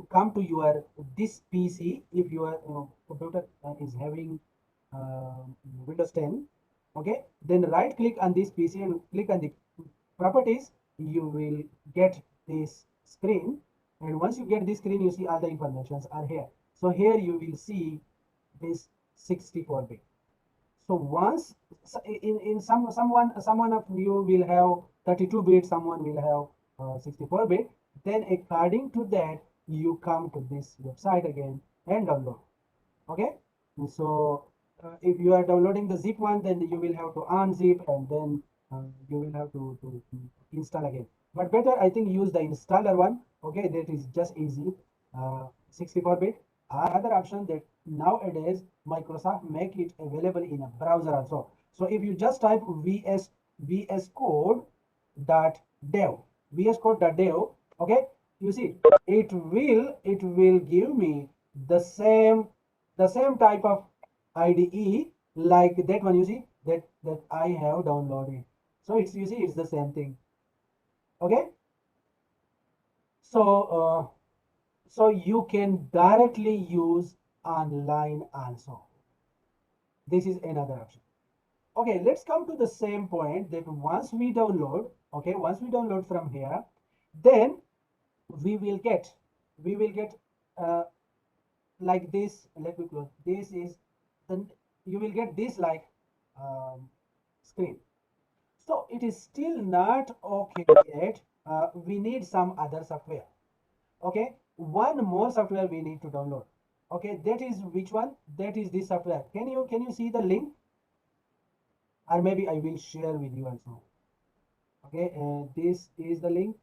come to your this PC. If your computer is having Windows 10, okay, then right click on this PC and click on the properties. You will get this screen, and once you get this screen, you see all the informations are here. So here you will see this 64-bit. So once in someone of you will have 32-bit, someone will have 64-bit. Then according to that, you come to this website again and download. Okay, and so if you are downloading the zip one, then you will have to unzip, and then you will have to install again. But better, I think, use the installer one. Okay, that is just easy. 64-bit. Another option that nowadays Microsoft make it available in a browser also. So if you just type vscode.dev, vscode.dev, okay, you see it will give me the same type of IDE like that one. You see that I have downloaded. So it's, you see, it's the same thing. Okay, so so you can directly use online also. This is another option. Okay, let's come to the same point that once we download, okay, once we download from here, then we will get we will get uh, like this. Let me close. This is then you will get this like screen. So it is still not okay yet. We need some other software. Okay, one more software we need to download. Okay, that is which one? That is this software. Can you see the link? Or maybe I will share with you also. Okay, this is the link.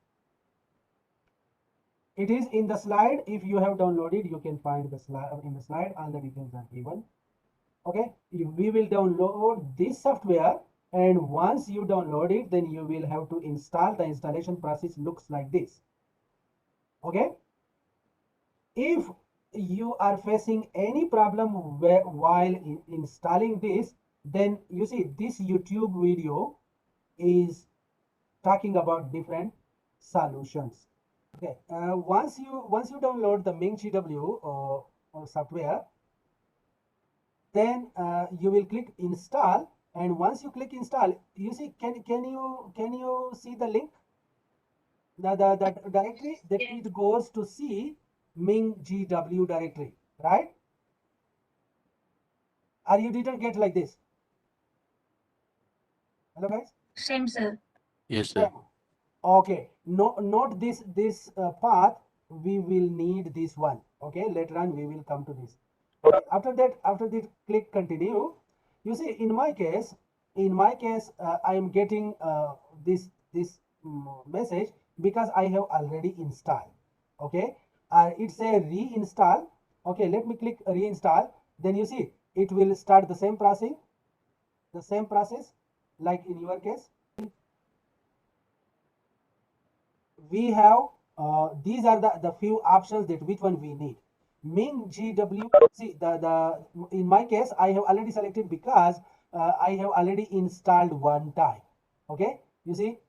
It is in the slide. If you have downloaded, you can find the slide. In the slide all the details are given. Okay, we will download this software, and once you download it, then you will have to install. The installation process looks like this. Okay, if you are facing any problem while installing this, then you see this YouTube video is talking about different solutions. Okay, once you download the MingGW software, then you will click install, and once you click install, you see, can you see the link, the directory that Yes. it goes to see MingGW directory, right? Or you didn't get like this? Hello guys. Same, sir. Yes, sir. Yeah. Okay, no, not this path. We will need this one. Okay, later on we will come to this. Okay, after this, click continue. You see, in my case, I am getting this message because I have already installed. Okay, it's a reinstall. Okay, let me click reinstall. Then you see it will start the same process like in your case. We have these are the few options that which one we need. MingGW, see the in my case I have already selected because I have already installed one time. Okay, you see,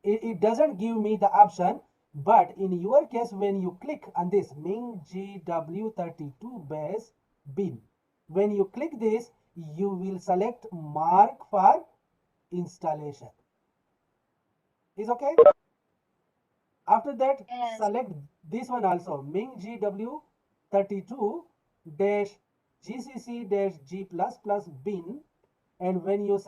it doesn't give me the option, but in your case when you click on this MingGW32 base bin, when you click this, you will select mark for installation. Is okay. After that, Yes. select this one also, MingGW32 dash GCC dash G plus plus bin. And when you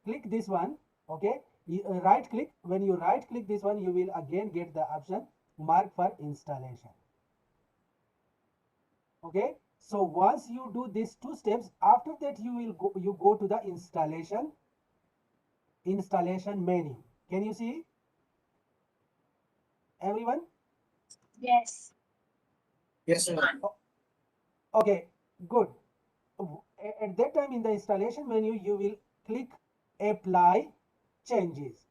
click this one, okay, right click. When you right click this one, you will again get the option mark for installation. Okay, so once you do these two steps, after that you go to the installation menu. Can you see everyone? Yes. Yes, sir. Okay, good. At that time in the installation menu, you will click apply changes.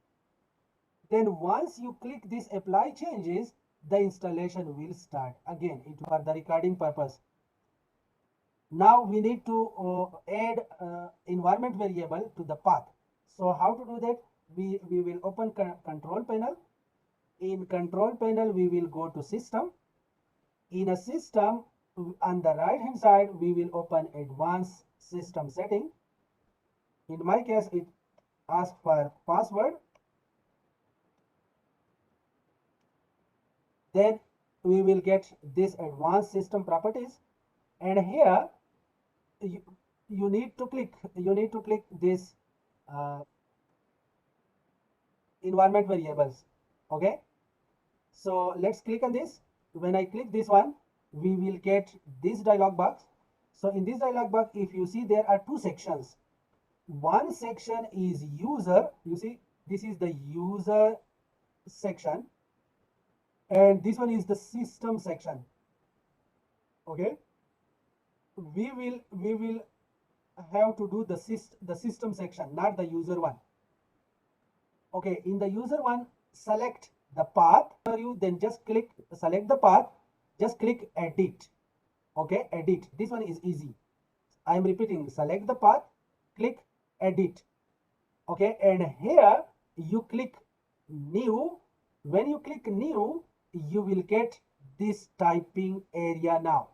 Then once you click this apply changes, the installation will start. Again, it for the recording purpose. Now we need to add environment variable to the path. So how to do that? We will open control panel. In control panel, we will go to system. in a system, on the right hand side, we will open advanced system setting. In my case, it asks for password. Then we will get this advanced system properties, and here you need to click this uh, environment variables. Okay, so let's click on this. When I click this one, we will get this dialog box. So in this dialog box, if you see, there are two sections. One section is user. You see, this is the user section, and this one is the system section. Okay, we will have to do the system section, not the user one. Okay, in the user one, select the path. You then just click select the path, just click edit. Okay, edit. This one is easy. I am repeating, select the path, click edit. Okay, and here you click new. When you click new, you will get this typing area now.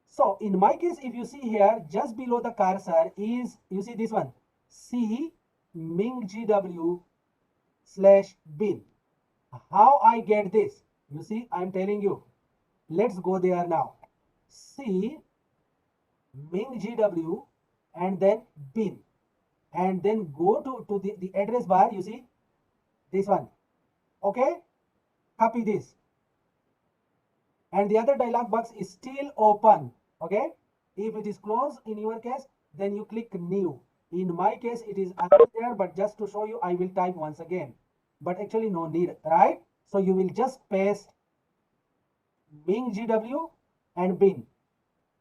So in my case, if you see here, just below the cursor is, you see this one, C minggw/bin. How I get this? You see, I'm telling you. Let's go there now. C minggw and then bin, and then go to the address bar. You see this one. Okay, copy this, and the other dialog box is still open. Okay, if it is closed in your case, then you click new. In my case, it is there, but just to show you, I will type once again, but actually no need, right? So you will just paste minggw and bin.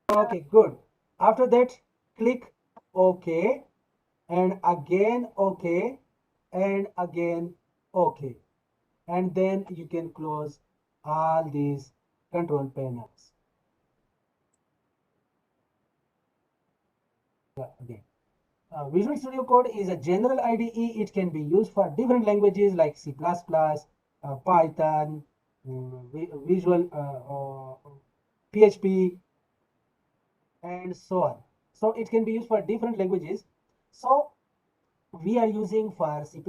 Okay, good. After that, click OK, and again OK, and again OK, and then you can close all these control panels. Again, Visual Studio Code is a general IDE. It can be used for different languages like C++, Python, Visual PHP, and so on. So it can be used for different languages. So we are using for C++.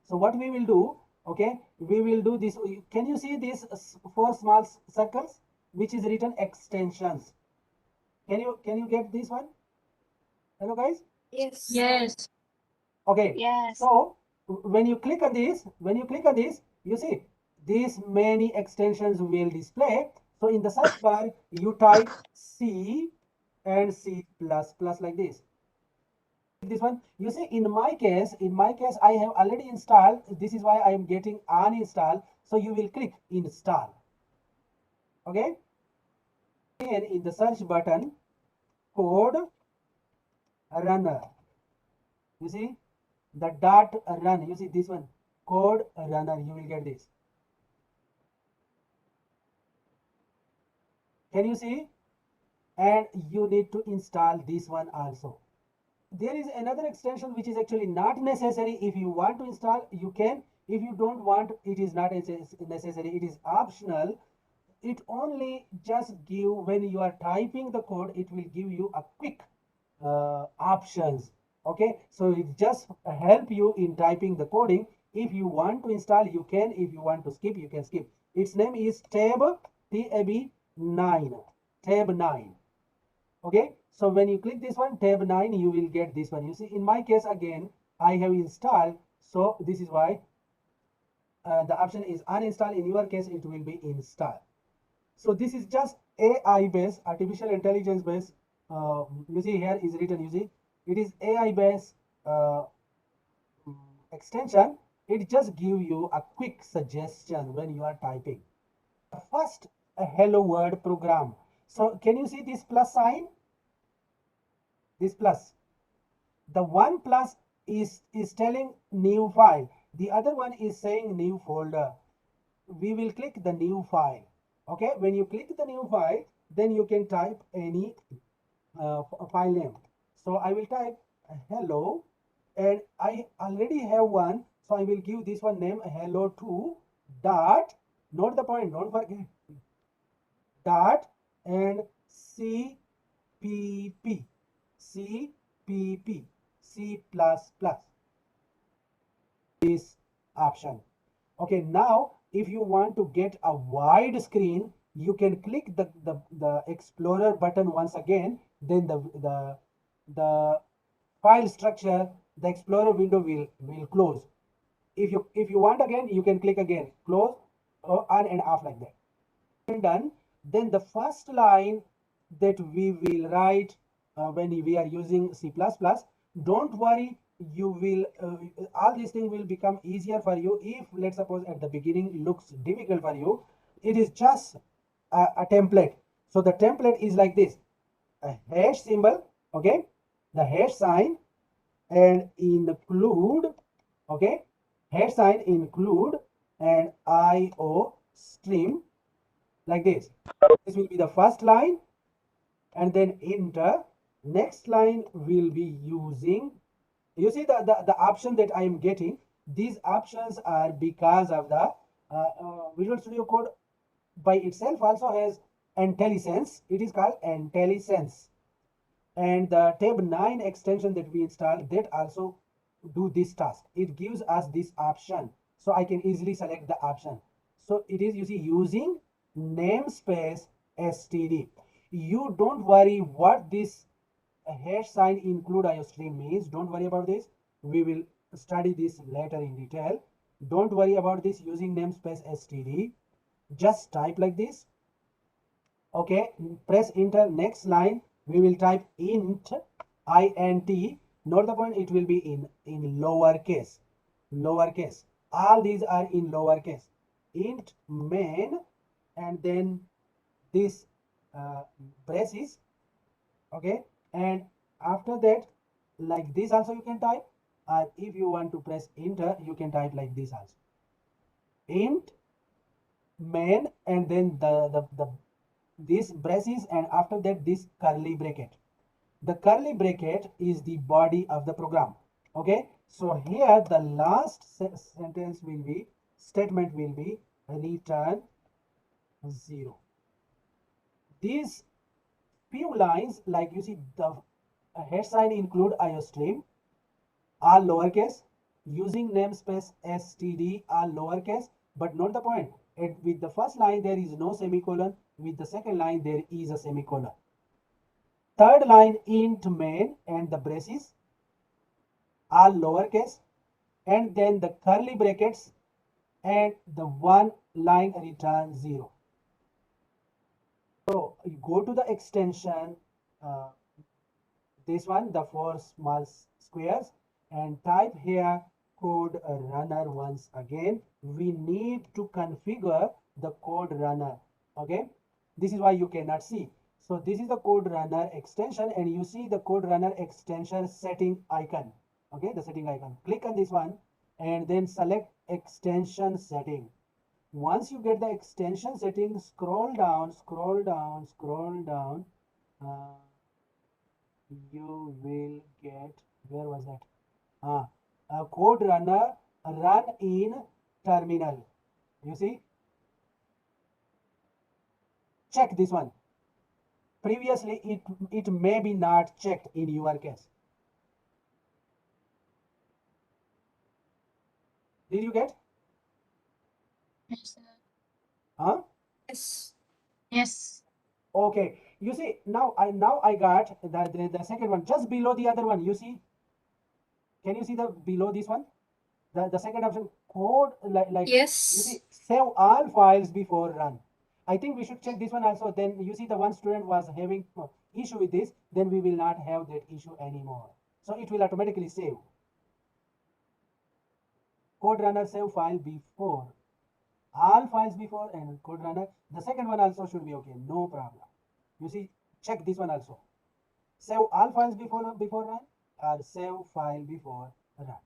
So what we will do, okay, we will do this. Can you see these 4 small circles which is written extensions? Can you get this one? Hello guys. Yes. Yes. Okay. Yes. So when you click on this, you see these many extensions will display. So in the search bar, you type C and C++ like this. This one, you see, in my case, I have already installed. This is why I am getting uninstall. So you will click install. Okay. And in the search button, code runner. You see the dot run. You see this one, code runner. You will get this. Can you see? And you need to install this one also. There is another extension which is actually not necessary. If you want to install, you can. If you don't want, it is not necessary. It is optional. It only just give, when you are typing the code, it will give you a quick options. Okay, so it just help you in typing the coding. If you want to install, you can. If you want to skip, you can skip. Its name is tab 9. Tab 9. Okay, so when you click this one, tab 9, you will get this one. You see, in my case, again, I have installed, so this is why the option is uninstall. In your case, it will be install. So this is just AI based, artificial intelligence based. You see here is written, you see, it is AI based extension. It just give you a quick suggestion when you are typing. First, a hello world program. So can you see this plus sign? This plus. The one plus is telling new file. The other one is saying new folder. We will click the new file. Okay, when you click the new file, then you can type any file name. So I will type hello, and I already have one, so I will give this one name hello2 dot, note the point, don't forget, dot and CPP, CPP, C++, this option. Okay, now if you want to get a wide screen, you can click the Explorer button once again, then the file structure, the Explorer window will close. If you want again, you can click again, close, or on and off like that. And done. Then the first line that we will write when we are using C++, don't worry, you will all these things will become easier for you. If let's suppose at the beginning looks difficult for you, it is just a template. So the template is like this: a hash symbol, okay, the hash sign, and include, okay, hash sign include, and IO stream, like this. This will be the first line, and then enter. Next line will be using, you see the option that I am getting. These options are because of the Visual Studio Code by itself also has IntelliSense. It is called IntelliSense, and the tab 9 extension that we installed, that also do this task. It gives us this option, so I can easily select the option. So it is, you see, using namespace std. You don't worry what this hash sign include IOStream means. Don't worry about this. We will study this later in detail. Don't worry about this using namespace std. Just type like this. Okay, press enter. Next line we will type int, int. Note the point, it will be in lowercase. All these are in lowercase. Int main, and then this braces, okay, and after that, like this also you can type, or if you want to press enter, you can type like this also. Int main, and then this braces, and after that this curly bracket. The curly bracket is the body of the program. Okay, so here the last sentence will be, statement will be return 0. These few lines, like you see, the hash sign include IOStream, all lowercase, using namespace std, all lowercase. But note the point, with the first line there is no semicolon, with the second line there is a semicolon. Third line int main and the braces, all lowercase, and then the curly brackets, and the one line return 0. So you go to the extension, this one, the 4 small squares, and type here code runner once again. We need to configure the code runner. Okay, this is why you cannot see. So this is the code runner extension, and you see the code runner extension setting icon. Okay, the setting icon. Click on this one and then select extension setting. Once you get the extension setting, scroll down, you will get, where was that? Code runner run in terminal. You see, check this one. Previously it may be not checked in your case. Did you get? Yes, sir. Huh? Yes. Yes. Okay, you see, now I got the second one just below the other one. You see, can you see the below this one, the second option, code, like Yes. you see, save all files before run. I think we should check this one also. Then you see, the one student was having issue with this, then we will not have that issue anymore. So it will automatically save. Code runner save file before, all files before, and code runner. The second one also should be okay, no problem. You see, check this one also. Save all files before run, or save file before run.